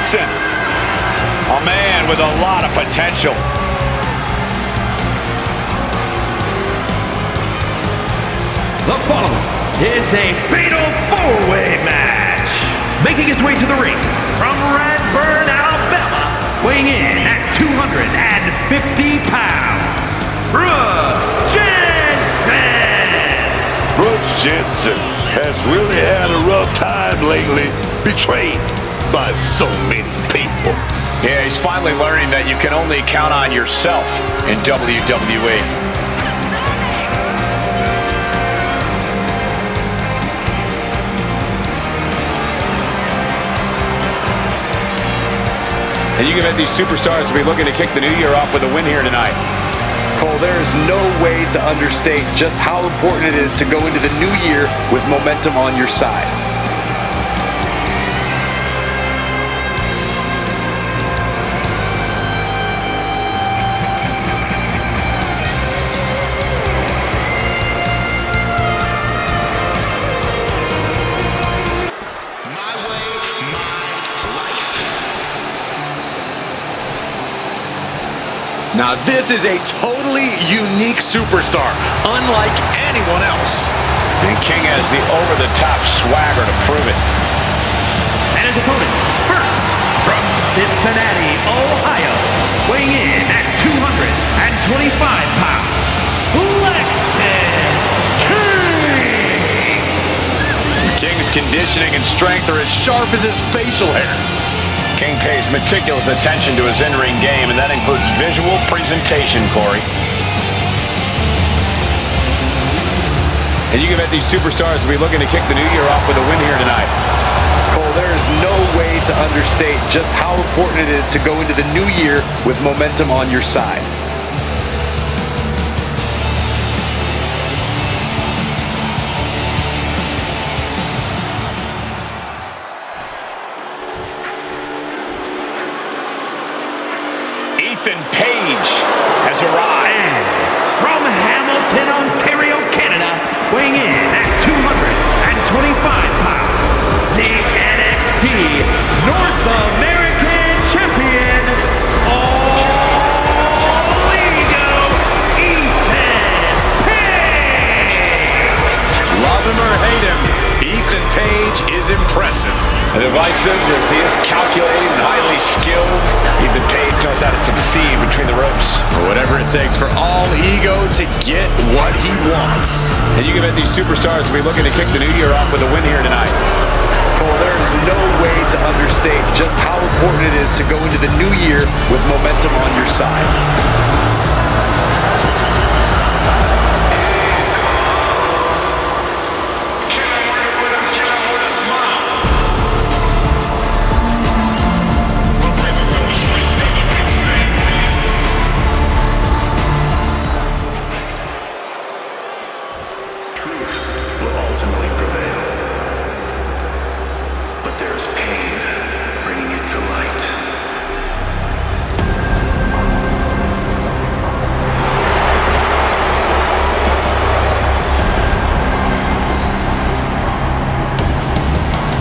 Jensen. A man with a lot of potential. The following is a fatal four-way match. Making his way to the ring from Redburn, Alabama, weighing in at 250 pounds, Grudge Matches. Grudge Jensen has really had a rough time lately, betrayed by so many people. Yeah, he's finally learning that you can only count on yourself in WWE. And you can bet these superstars will be looking to kick the new year off with a win here tonight. Cole, there is no way to understate just how important it is to go into the new year with momentum on your side. Now this is a totally unique superstar, unlike anyone else. And King has the over-the-top swagger to prove it. And his opponents, first, from Cincinnati, Ohio, weighing in at 225 pounds, Lexis King. King's conditioning and strength are as sharp as his facial hair. King pays meticulous attention to his in-ring game, and that includes visual presentation, Corey. And you can bet these superstars will be looking to kick the new year off with a win here tonight. Cole, there is no way to understate just how important it is to go into the new year with momentum on your side. Page has arrived. And from Hamilton, Ontario, Canada, weighing in at 225 pounds, the NXT North American Champion, All Ego, Ethan Page. Love him or hate him, Ethan Page is impressive. Divisive as he is calculating and highly skilled, Ethan Page knows how to succeed between the ropes. Or whatever it takes for All Ego to get what he wants. And you can bet these superstars will be looking to kick the new year off with a win here tonight. Cole, there is no way to understate just how important it is to go into the new year with momentum on your side.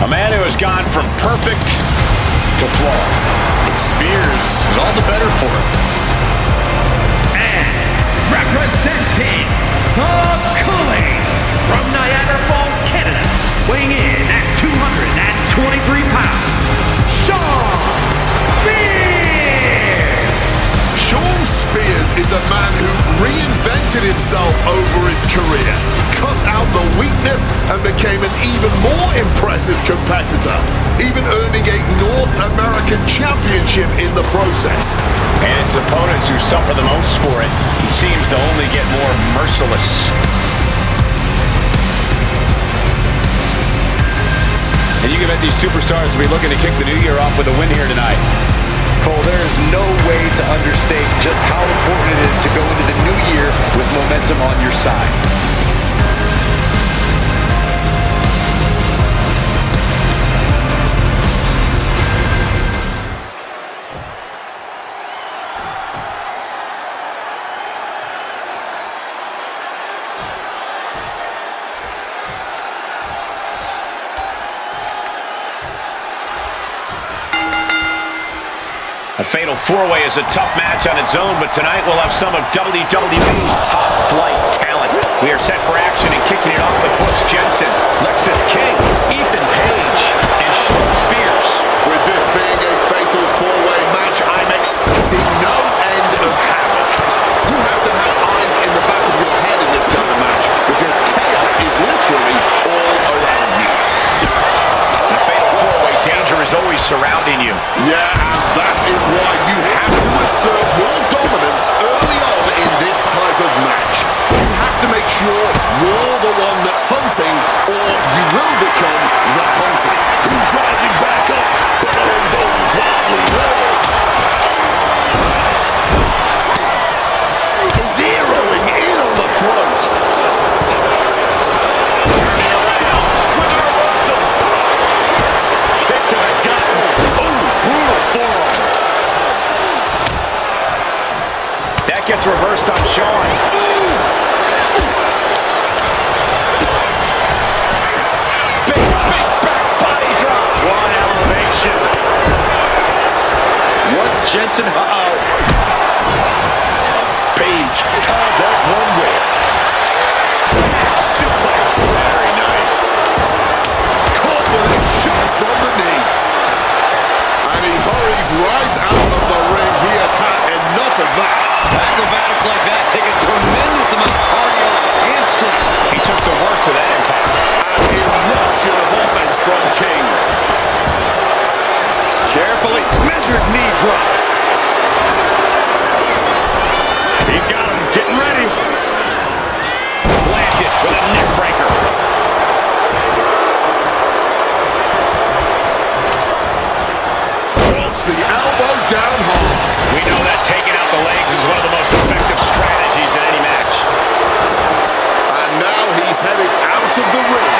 A man who has gone from perfect to flawed. But Spears is all the better for him. And representing the Culling from Niagara Falls, Canada, weighing in at 223 pounds, Shawn Spears. Shawn Spears is a man who reinvented himself over his career, cut out the weakness and became an even more impressive competitor, even earning a North American Championship in the process. And it's opponents who suffer the most for it. He seems to only get more merciless. And you can bet these superstars will be looking to kick the new year off with a win here tonight. Cole, there is no way to understate just how important it is to go into the new year with momentum on your side. A fatal four-way is a tough match on its own, but tonight we'll have some of WWE's top-flight talent. We are set for action and kicking it off with Brooks Jensen, Lexis King, Ethan Page, and Shawn Spears. With this being a fatal four-way match, I'm expecting no end of havoc. You have to have eyes in the back of your head in this kind of match, because chaos is literally all around you. The fatal four-way danger is always surrounding you. Yeah, and that is why you have to assert your dominance early on in this type of match. You have to make sure you're the one that's hunting, or you will become the hunted. Who's rising back up? On those wobbly legs. Zeroing in on the throat. Gets reversed on Shawn. Big back body drop. One elevation. What's Jensen? Uh-oh. Page. That's one way. Suplex. Very nice. Caught with a shot from the knee. And he hurries right out of the ring. He has had enough of that. Acrobatics like that take a tremendous amount of cardio and strength. He took the worst of that impact. An eruption of offense from King. Carefully measured knee drop. He's got him getting ready. Planted with a neck breaker. Puts the elbow down hard. We know that taking out the legs is one of the most effective strategies in any match. And now he's headed out of the ring.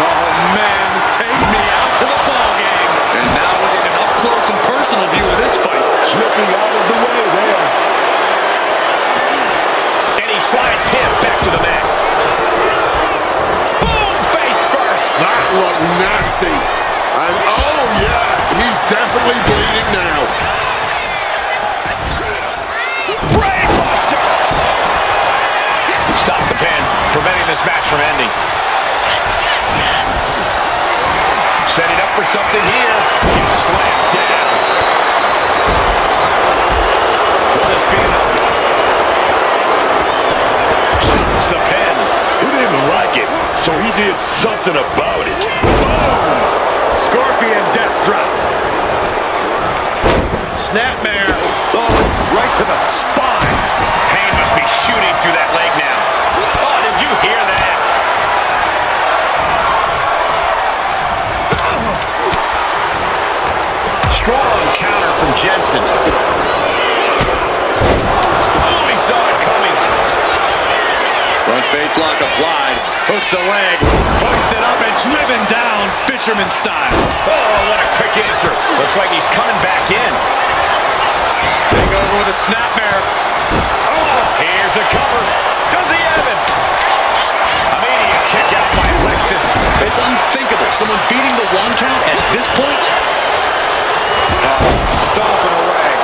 Oh man, take me out to the ball game. And now we're getting an up-close and personal view of this fight. Slipping out of the way there. And he slides him back to the mat. Boom! Face first. That looked nasty. And oh yeah, he's definitely bleeding now. Brainbuster! Stop the pin, preventing this match from ending. Setting up for something here. Gets slammed down. Will this be enough? Stops the pin. He didn't like it, so he did something about it. Boom! Scorpion death drop. Snapmare. Oh, right to the spine. Pain must be shooting through that leg now. Oh, did you hear that? Strong counter from Jensen. Oh, he saw it coming. Front face lock applied. Hooks the leg. Hoisted up and driven down. Fisherman style. Oh, what a quick answer. Looks like he's coming back in. Take over with a snapmare. Oh, here's the cover. Does he have it? Immediate kick out by Lexis. It's unthinkable. Someone beating the one count at this point. Stomping away.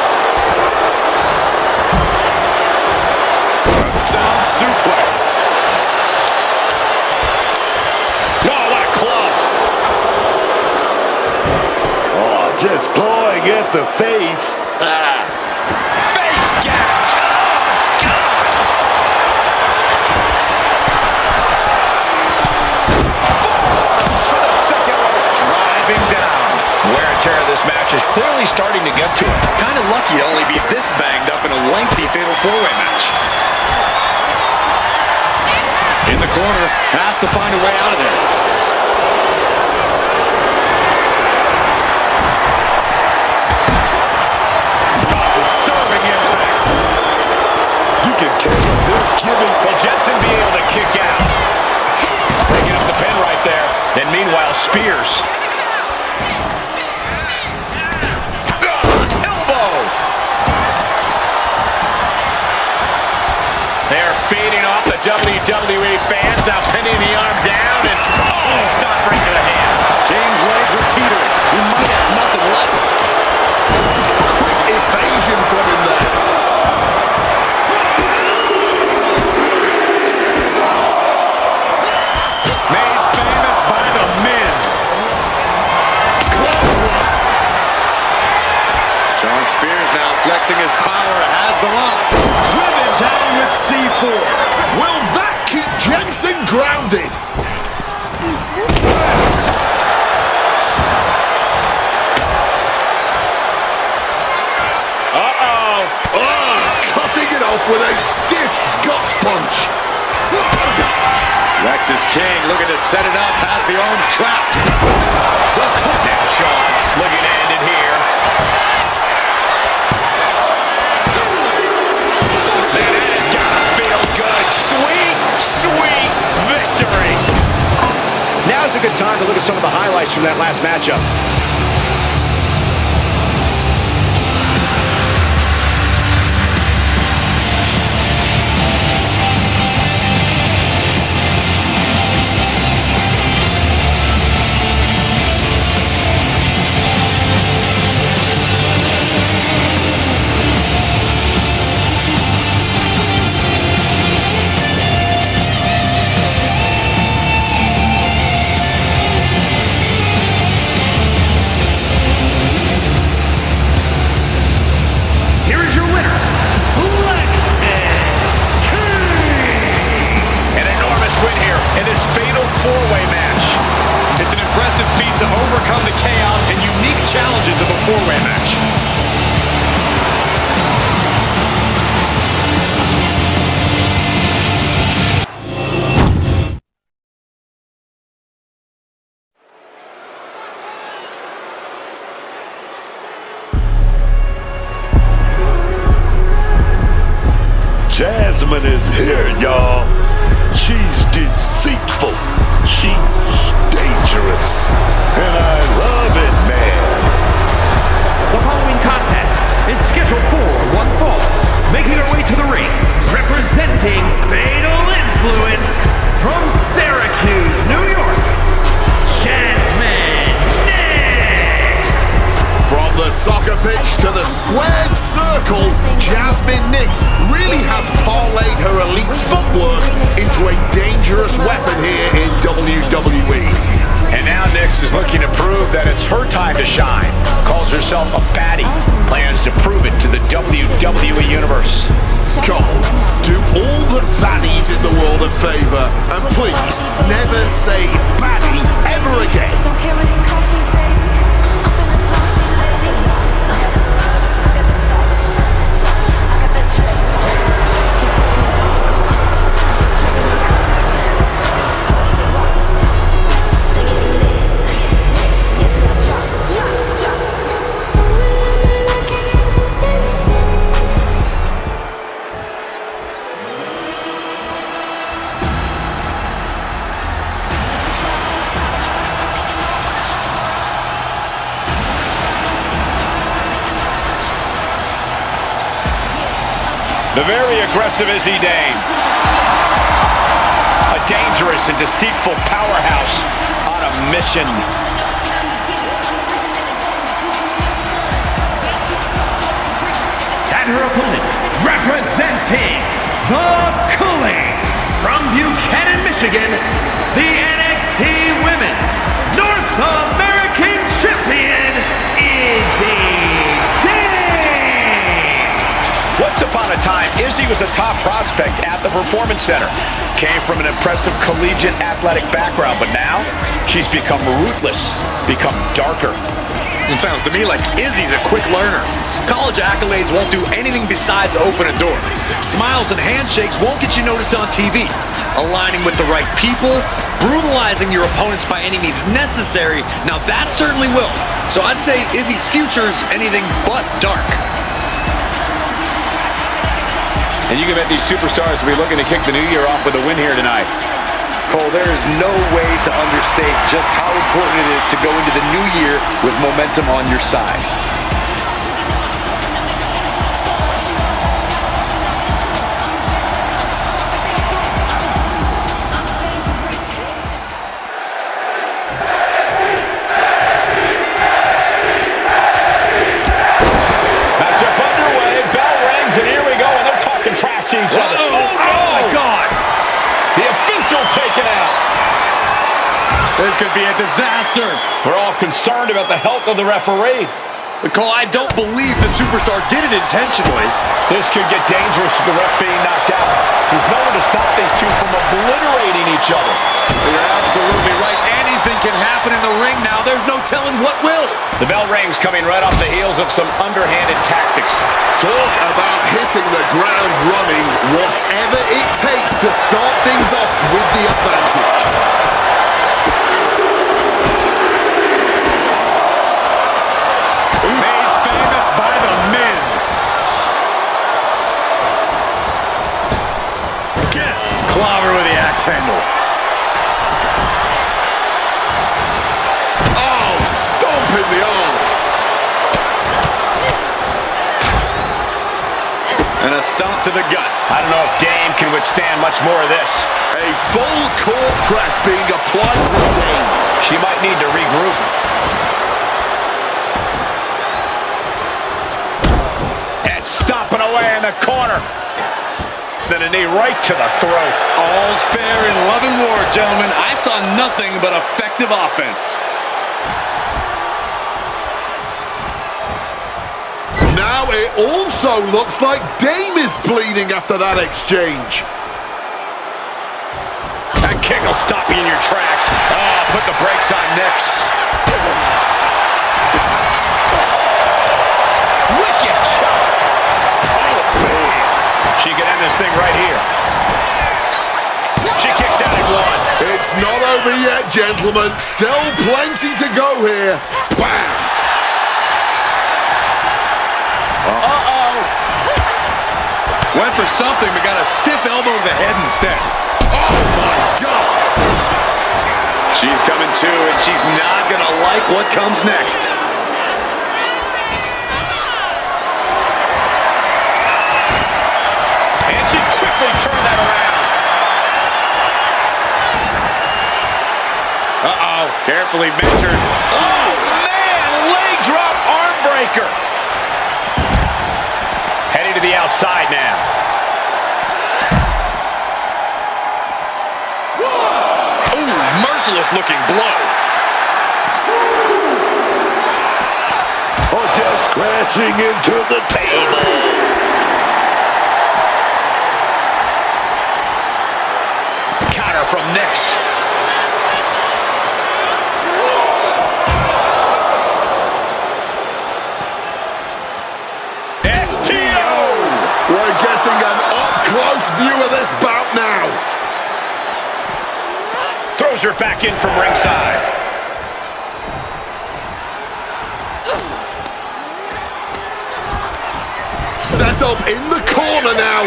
A sound suplex. Oh, what a club. Oh, just clawing at the face. Face gouge. Oh, God. Forearms for the second one. Driving down. Wear and tear of this match is clearly starting to get to him. Kind of lucky to only be this banged up in a lengthy fatal four-way match. In the corner, has to find a way out of there. Disturbing impact. You can count on this giving. Will Jensen be able to kick out? Breaking up the pin right there. And meanwhile, Spears. They're feeding off the WWE fans, now pinning the arm down, and stop right to the hand. King's legs are teetering. He might have nothing left. flexing his power, has the rock. Driven down with C4. Will that keep Jensen grounded? Cutting it off with a stiff gut punch. Rex is king, looking to set it up, has the arms trapped. Now Shawn looking to end it here. Man, that has got to feel good. Sweet, sweet victory. Now's a good time to look at some of the highlights from that last matchup. Four-way match. It's an impressive feat to overcome the chaos and unique challenges of a four-way match. Jasmine is here, y'all. She's deceitful. She's dangerous. And I love it, man. The following contest is scheduled for one fall. Making her way to the ring, representing Fatal Influence from Syracuse, New York, Jasmine Nix. From the soccer pitch to the squared circle, Jasmine Nix really has parlayed her elite footwork into a dangerous weapon here in WWE. And now Nix is looking to prove that it's her time to shine. Calls herself a baddie. Plans to prove it to the WWE Universe. Cole, do all the baddies in the world a favor, and please never say baddie ever again. Don't care what it costs me, baby. I'm feeling flossy, lady. I got the sauce. I got that trick. The very aggressive Izzy Dane. A dangerous and deceitful powerhouse on a mission. And her opponent, representing the Culling from Buchanan, Michigan, the NXT Women's North American Champion, Izzy Dane. Once upon a time, Izzy was a top prospect at the Performance Center. Came from an impressive collegiate athletic background, but now she's become ruthless, become darker. It sounds to me like Izzy's a quick learner. College accolades won't do anything besides open a door. Smiles and handshakes won't get you noticed on TV. Aligning with the right people, brutalizing your opponents by any means necessary, now that certainly will. So I'd say Izzy's future's anything but dark. And you can bet these superstars will be looking to kick the new year off with a win here tonight. Cole, there is no way to understate just how important it is to go into the new year with momentum on your side. Matchup underway, bell rings, and here we go, and they're talking trash to each other. Oh my God! The official taken out. This could be a disaster. We're all concerned about the health of the referee. Cole, I don't believe the superstar did it intentionally. This could get dangerous with the ref being knocked out. There's no one to stop these two from obliterating each other. You're absolutely right. Anything can happen in the ring now. There's no telling what will. The bell rings coming right off the heels of some underhanded tactics. Talk about hitting the ground running. Whatever it takes to start things off with the advantage. Made famous by The Miz. Gets clobbered with the axe handle. Oh, stomp in the arm. And a stomp to the gut. I don't know if Dame can withstand much more of this. A full court press being applied to Dame. She might need to regroup. And stomping away in the corner. Then a knee right to the throat. All's fair in love and war, gentlemen. I saw nothing but effective offense. Now it also looks like Dame is bleeding after that exchange. That kick will stop you in your tracks. Oh, put the brakes on Nix. Wicked shot. Oh, man. She can end this thing right here. She kicks out at one. It's not over yet, gentlemen. Still plenty to go here. Bam! Uh-oh. Went for something, but got a stiff elbow to the head instead. Oh, my God! She's coming to, and she's not going to like what comes next. And she quickly turned that around. Uh-oh. Carefully measured. Oh, man! Leg drop arm breaker. Heading to the outside now. Ooh, merciless looking blow. Oh, just crashing into the table. Counter from Nix. We're getting an up-close view of this bout now. Throws her back in from ringside. Set up in the corner now.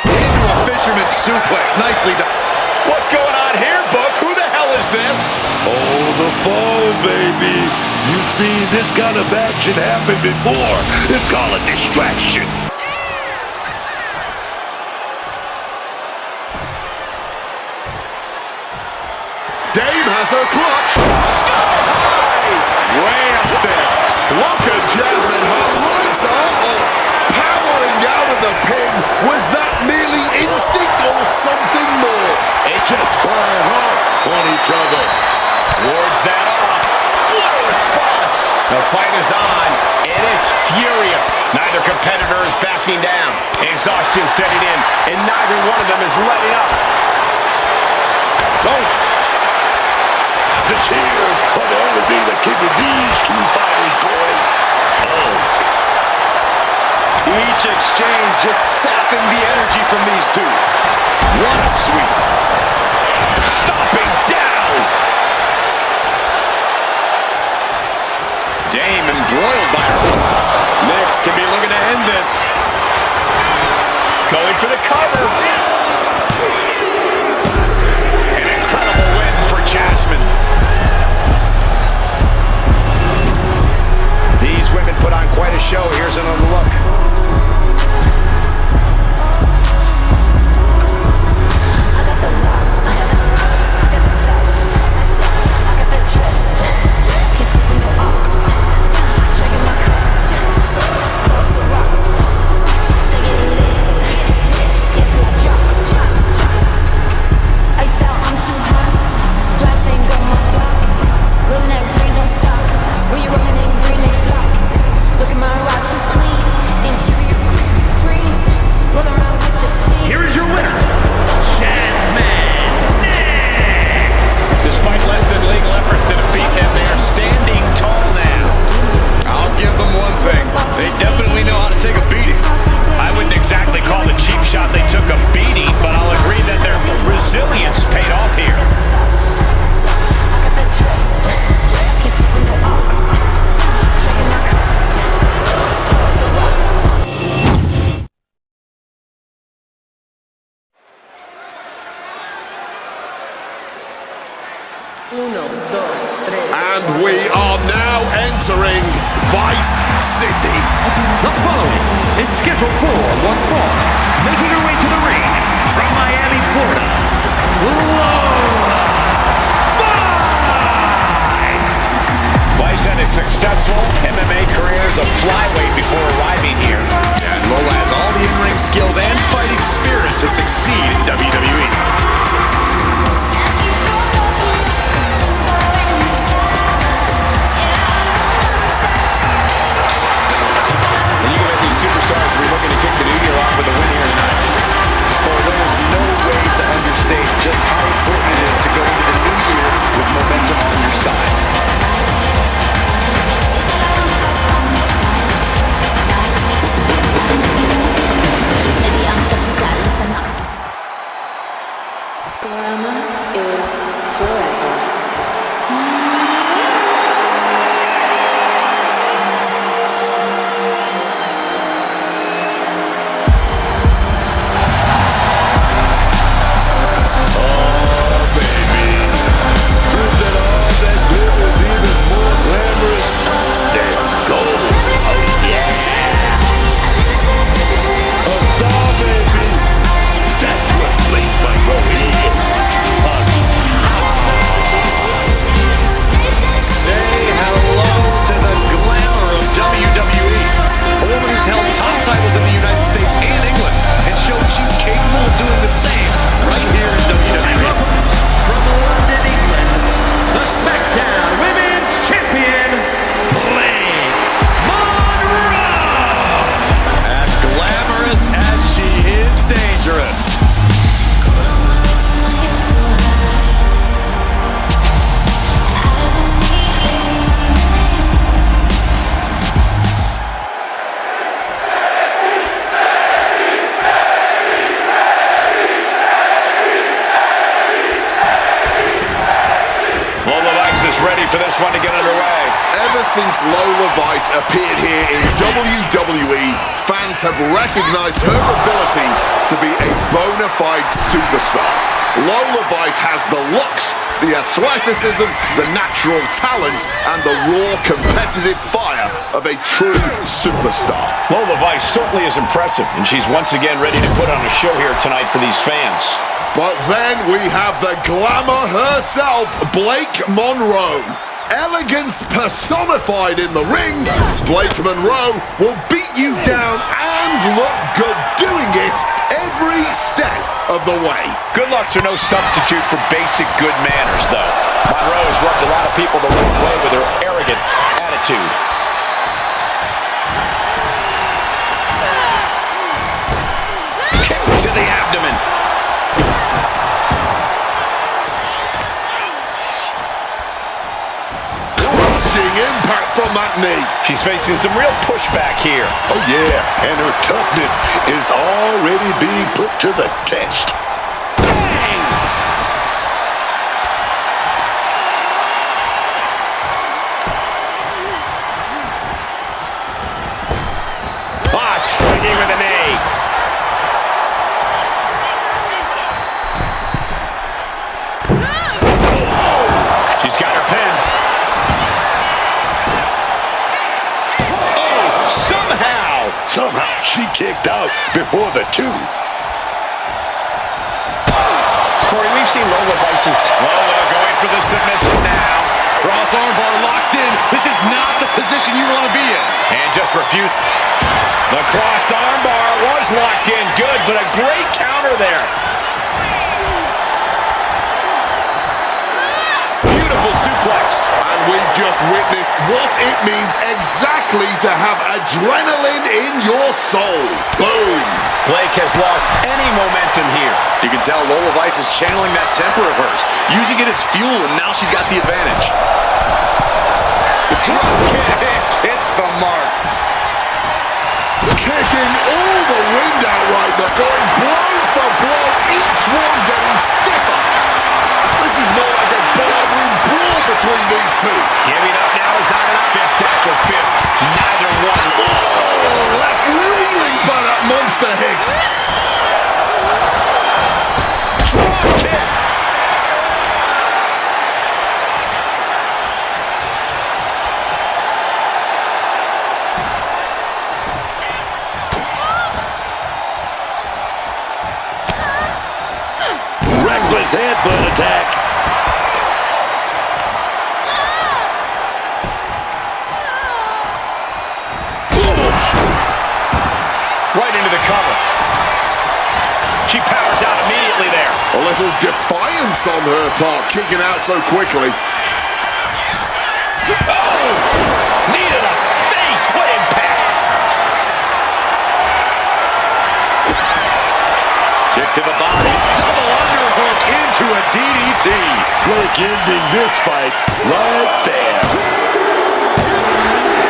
Into a fisherman suplex. Nicely done. What's going on here, Book? Who the hell is this? Oh, the fall, baby. You've seen this kind of action happen before. It's called a distraction. Dame has her clutch. Sky high! Way up there. Look at Jasmine. Her lights are off. Powering out of the pin. Was that merely instinct or something more? It just fired off on each other. Wards that off. What a response! The fight is on, and it's furious. Neither competitor is backing down. Exhaustion setting in, and neither one of them is letting up. Oh. The cheers could only be the keeping these two fighters going. Oh. Each exchange just sapping the energy from these two. What a sweep. Stomping down. Dame embroiled by her. Nix can be looking to end this. Going for the cover. An incredible win for Jasmine. These women put on quite a show. Here's another look. Till I drop. And we are now entering Vice City. The following is scheduled for one fall, making her way to the ring from Miami, Florida. Vice had a successful MMA career as a flyweight before arriving here. And Lola has all the in-ring skills and fighting spirit to succeed in WWE. Superstars will be looking to kick the new year off with a win here tonight. Well, there is no way to understate just how important it is to go into the new year with momentum on your side. Glamour is forever. Titles in the United States and England, and showed she's capable of doing the same right here in WWE. From London, England, the SmackDown Women's Champion, Blake Monroe. As glamorous as she is dangerous. Ready for this one to get underway. Ever since Lola Vice appeared here in WWE, fans have recognized her ability to be a bona fide superstar. Lola Vice has the looks, the athleticism, the natural talent, and the raw competitive fire of a true superstar. Lola Vice certainly is impressive, and she's once again ready to put on a show here tonight for these fans. But then we have the glamour herself, Blake Monroe. Elegance personified in the ring, Blake Monroe will beat you down and look good doing it every step of the way. Good looks are no substitute for basic good manners, though. Monroe has rubbed a lot of people the wrong way with her arrogant attitude. Kick to the abdomen. Impact from that knee. She's facing some real pushback here. Oh yeah, and her toughness is already being put to the test. Bang! Striking with a knee. She's got her pinned. Somehow she kicked out before the two. Corey, we've seen Lola Vice's... Lola going for the submission now. Cross armbar locked in. This is not the position you want to be in. And just refute. The cross armbar was locked in. Good, but a great counter there. Beautiful suplex. And we've just witnessed what it means exactly to have adrenaline in your soul. Boom. Blake has lost any momentum here. You can tell Lola Vice is channeling that temper of hers, using it as fuel, and now she's got the advantage. Drop kick hits the mark. Kicking all the wind out right there, going blow for blow, each one getting stiffer. This is more like a barroom brawl between these two. Giving up now is not enough. Fist after fist. Neither one. Oh, left reeling by that monster hit. Drop kick. cover. She powers out immediately there. A little defiance on her part, kicking out so quickly. Oh! Knee to the face. What impact! Kick to the body. Double underhook into a DDT. Look, ending this fight right there.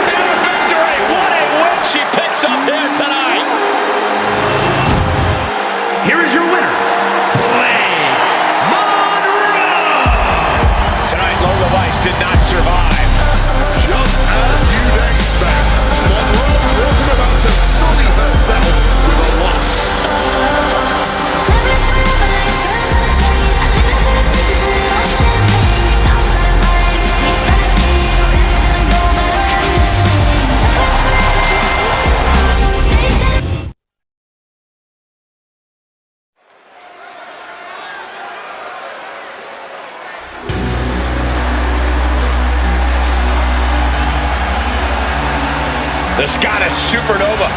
And a victory! What a win she picks up here tonight! Here is your winner, Blake Monroe. Tonight, Lola Weiss did not survive. Just as you'd expect, Monroe wasn't about to sully herself with a loss. The Scottish Supernova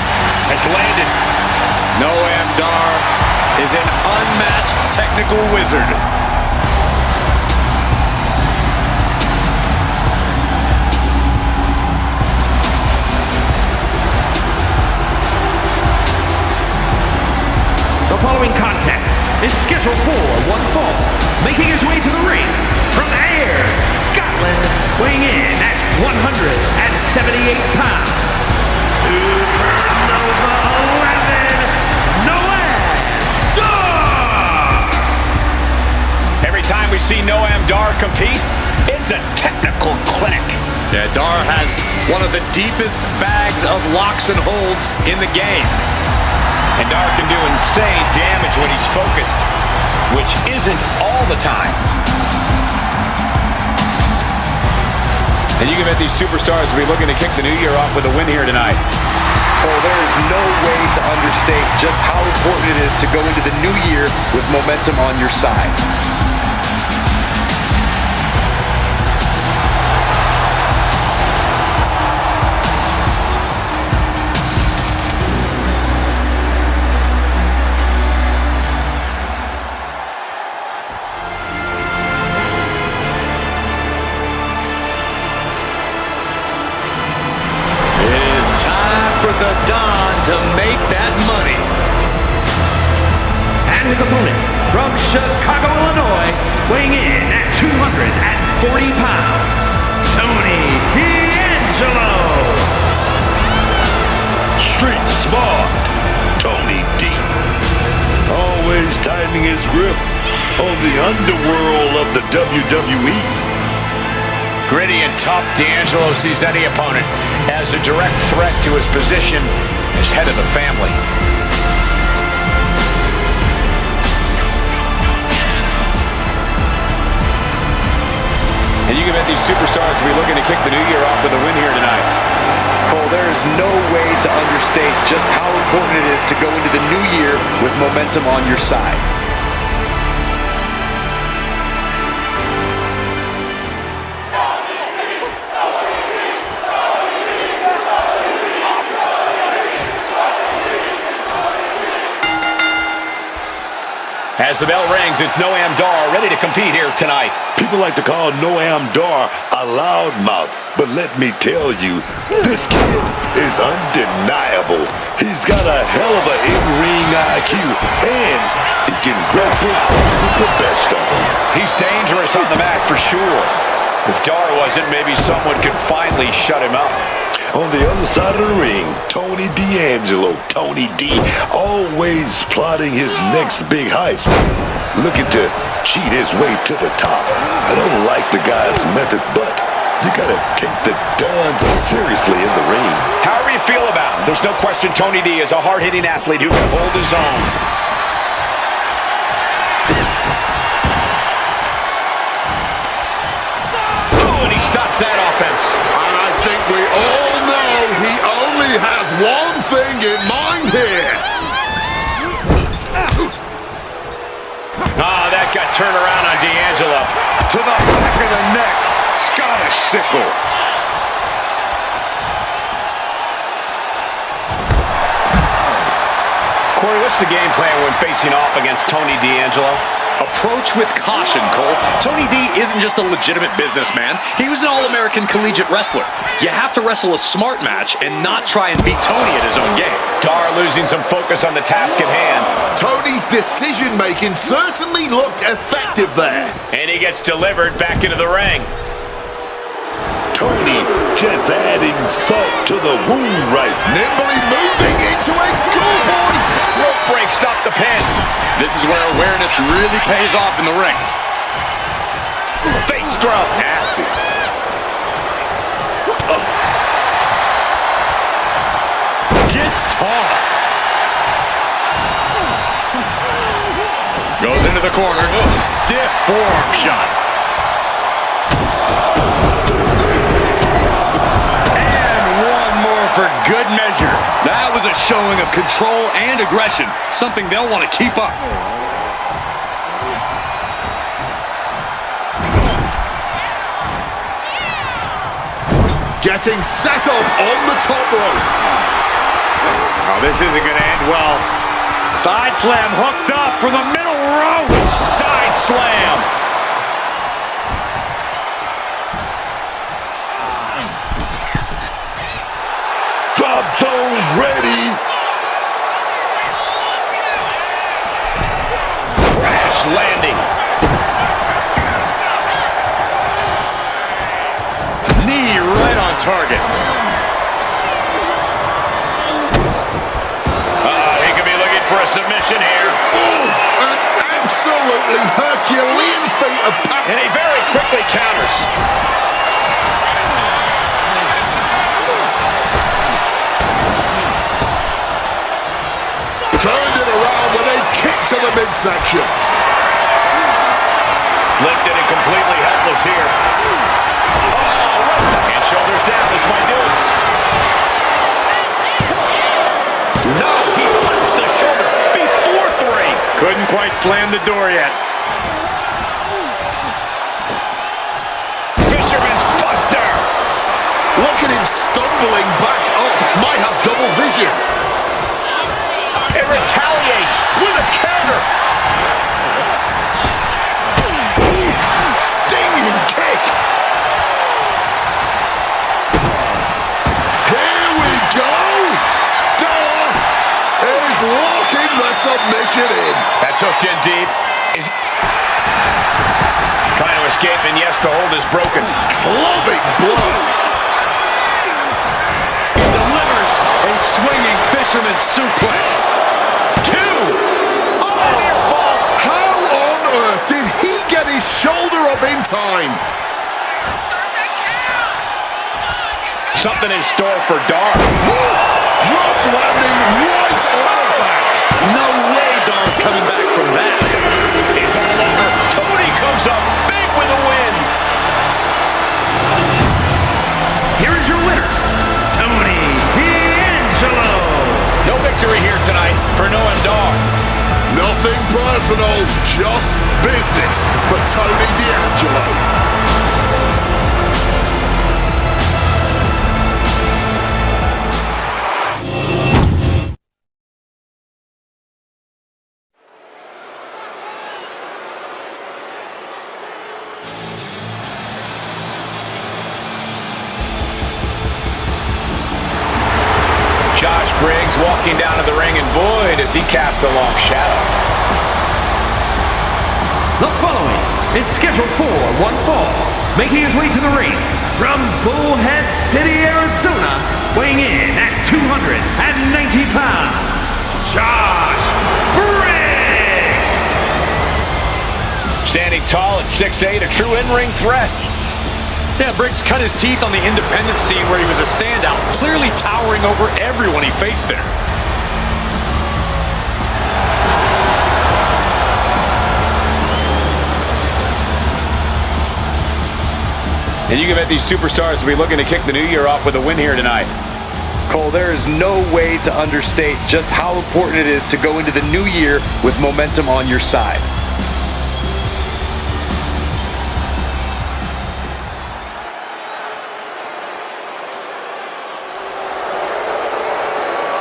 has landed. Noam Dar is an unmatched technical wizard. The following contest is scheduled for one fall. Making his way to the ring from Ayr, Scotland, weighing in at 178 pounds. Supernova 11, Noam Dar! Every time we see Noam Dar compete, it's a technical clinic. Yeah, Dar has one of the deepest bags of locks and holds in the game. And Dar can do insane damage when he's focused, which isn't all the time. And you can bet these superstars will be looking to kick the new year off with a win here tonight. Oh, there is no way to understate just how important it is to go into the new year with momentum on your side. The Don to make that money. And his opponent from Chicago, Illinois, weighing in at 240 pounds, Tony D'Angelo. Street smart, Tony D. Always tightening his grip on the underworld of the WWE. Gritty and tough, D'Angelo sees any opponent as a direct threat to his position as head of the family. And you can bet these superstars will be looking to kick the new year off with a win here tonight. Cole, there is no way to understate just how important it is to go into the new year with momentum on your side. As the bell rings, it's Noam Dar ready to compete here tonight. People like to call Noam Dar a loudmouth, but let me tell you, this kid is undeniable. He's got a hell of an in-ring IQ, and he can grapple with the best of them. He's dangerous on the mat for sure. If Dar wasn't, maybe someone could finally shut him up. On the other side of the ring, Tony D'Angelo, Tony D, always plotting his next big heist, looking to cheat his way to the top. I don't like the guy's method, but you gotta take the Don seriously in the ring. However you feel about him, there's no question Tony D is a hard-hitting athlete who can hold his own. Oh, and he stops that offense. And I think we all know he only has one thing in mind here. Oh, that got turned around on D'Angelo. To the back of the neck, Scottish sickle. Corey, what's the game plan when facing off against Tony D'Angelo? Approach with caution, Cole. Tony D isn't just a legitimate businessman. He was an all-American collegiate wrestler. You have to wrestle a smart match and not try and beat Tony at his own game. Dar losing some focus on the task at hand. Tony's decision-making certainly looked effective there. And he gets delivered back into the ring. Tony just adding salt to the wound right now. Nimbly moving into a schoolboy. Rope break, stop the pin. This is where awareness really pays off in the ring. Face scrub. Nasty. Gets tossed. Goes into the corner. Stiff forearm shot. For good measure. That was a showing of control and aggression, something they'll want to keep up. Getting set up on the top rope. Oh, this isn't going to end well. Side slam hooked up for the middle rope. Side slam. Drop zone's ready. Crash landing. Knee right on target. He could be looking for a submission here. Oof, an absolutely Herculean feat of power. And he very quickly counters. Turned it around with a kick to the midsection. Lifted and completely helpless here. Oh, right. And shoulders down. This might do it. No, he punched the shoulder before 3. Couldn't quite slam the door yet. Fisherman's Buster. Look at him stumbling back up. Might have double vision. It retaliates with a counter. Stinging kick. Here we go. Dar is locking the submission in. That's hooked in deep. Is he trying to escape? And yes, the hold is broken. Clubbing blow. He delivers a swinging fisherman's suplex. 2. Oh, near fall. How on earth did he get his shoulder up in time? Something in store for Dar. Rough landing right on the back. No way Dar's coming back from that. It's all over. Tony comes up big with a win. Here is your winner, Tony D'Angelo. No victory here tonight for Noam Dar. Nothing personal, just business for Tony D'Angelo. Josh Briggs walking down to the ring, and boy, does he cast a long shadow. The following is scheduled for one fall, making his way to the ring from Bullhead City, Arizona, weighing in at 290 pounds, Josh Briggs! Standing tall at 6'8", a true in-ring threat. Yeah, Briggs cut his teeth on the independent scene where he was a standout, clearly towering over everyone he faced there. And you can bet these superstars will be looking to kick the new year off with a win here tonight. Cole, there is no way to understate just how important it is to go into the new year with momentum on your side.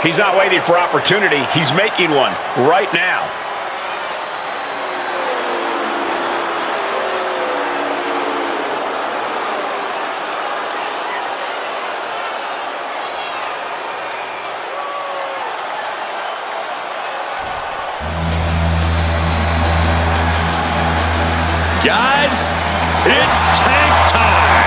He's not waiting for opportunity. He's making one right now. Guys, it's tank time!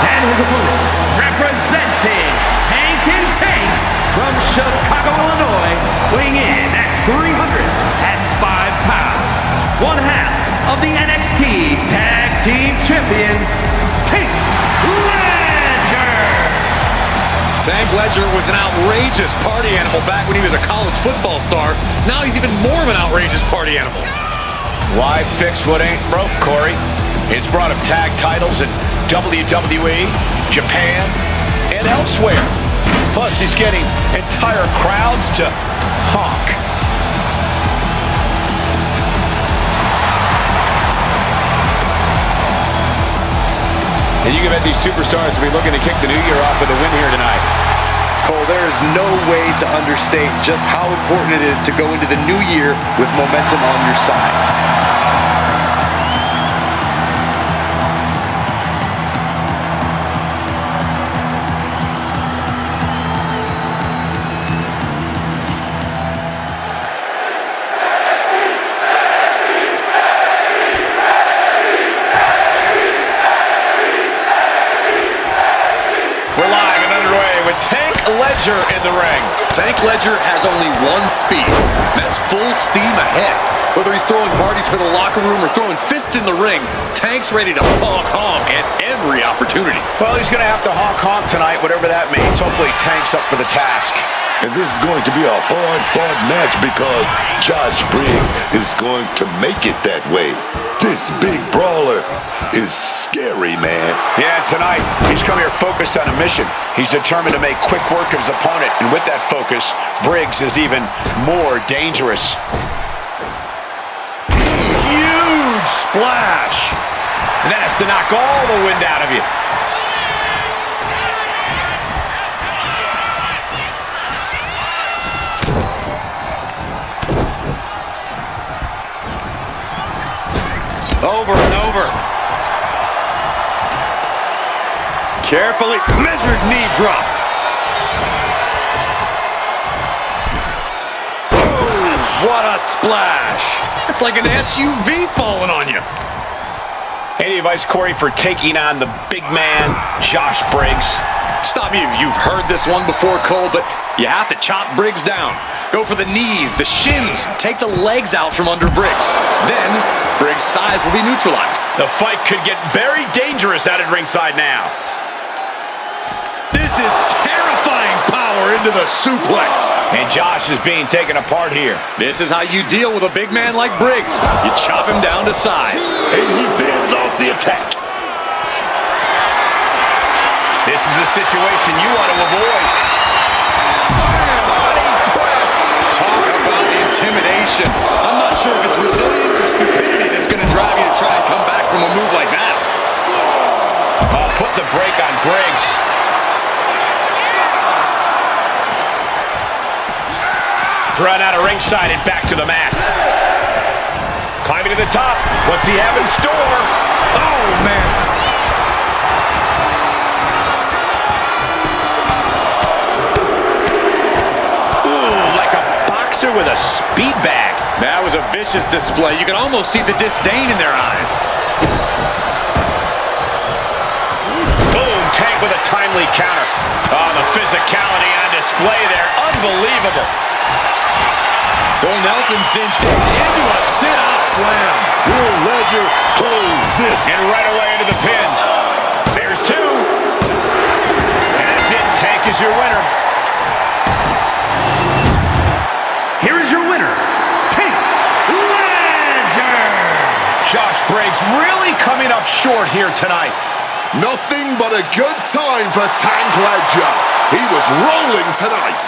And his opponent, representing Hank and Tank from Chicago, Illinois, weighing in at 305 pounds. One half of the NXT Tag Team Champions, Tank Ledger! Tank Ledger was an outrageous party animal back when he was a college football star. Now he's even more of an outrageous party animal. Why fix what ain't broke, Corey? It's brought him tag titles in WWE, Japan, and elsewhere. Plus, he's getting entire crowds to honk. And you can bet these superstars will be looking to kick the new year off with a win here tonight. Cole, there is no way to understate just how important it is to go into the new year with momentum on your side. Ledger in the ring. Tank Ledger has only one speed. That's full steam ahead. Whether he's throwing parties for the locker room or throwing fists in the ring, Tank's ready to honk at every opportunity. Well, he's going to have to honk tonight, whatever that means. Hopefully Tank's up for the task. And this is going to be a hard-fought match because Josh Briggs is going to make it that way. This big brawler is scary, man. Yeah, tonight, he's come here focused on a mission. He's determined to make quick work of his opponent, and with that focus, Briggs is even more dangerous. Huge splash! And that has to knock all the wind out of you. Over and over. Carefully measured knee drop. Oh, what a splash. It's like an SUV falling on you. Any advice, Corey, for taking on the big man, Josh Briggs? Stop me if you've heard this one before, Cole, but you have to chop Briggs down. Go for the knees, the shins. Take the legs out from under Briggs. Then, Briggs' size will be neutralized. The fight could get very dangerous out at ringside now. This is terrifying power into the suplex. And Josh is being taken apart here. This is how you deal with a big man like Briggs. You chop him down to size. And he fends off the attack. This is a situation you want to avoid. Body press. Talk about intimidation. I'm not sure if it's resilience or stupidity that's going to drive you to try and come back from a move like that. Put the break on Briggs. Run out of ringside and back to the mat. Climbing to the top. What's he have in store? Oh, man. With a speed bag. That was a vicious display. You can almost see the disdain in their eyes. Boom, Tank with a timely counter. Oh, the physicality on display there. Unbelievable. Phil Nelson cinched into a sit-out slam. Will Ledger close this? And right away into the pin. There's two. And that's it. Tank is your winner. Here is your winner, Tank Ledger! Josh Briggs really coming up short here tonight. Nothing but a good time for Tank Ledger. He was rolling tonight.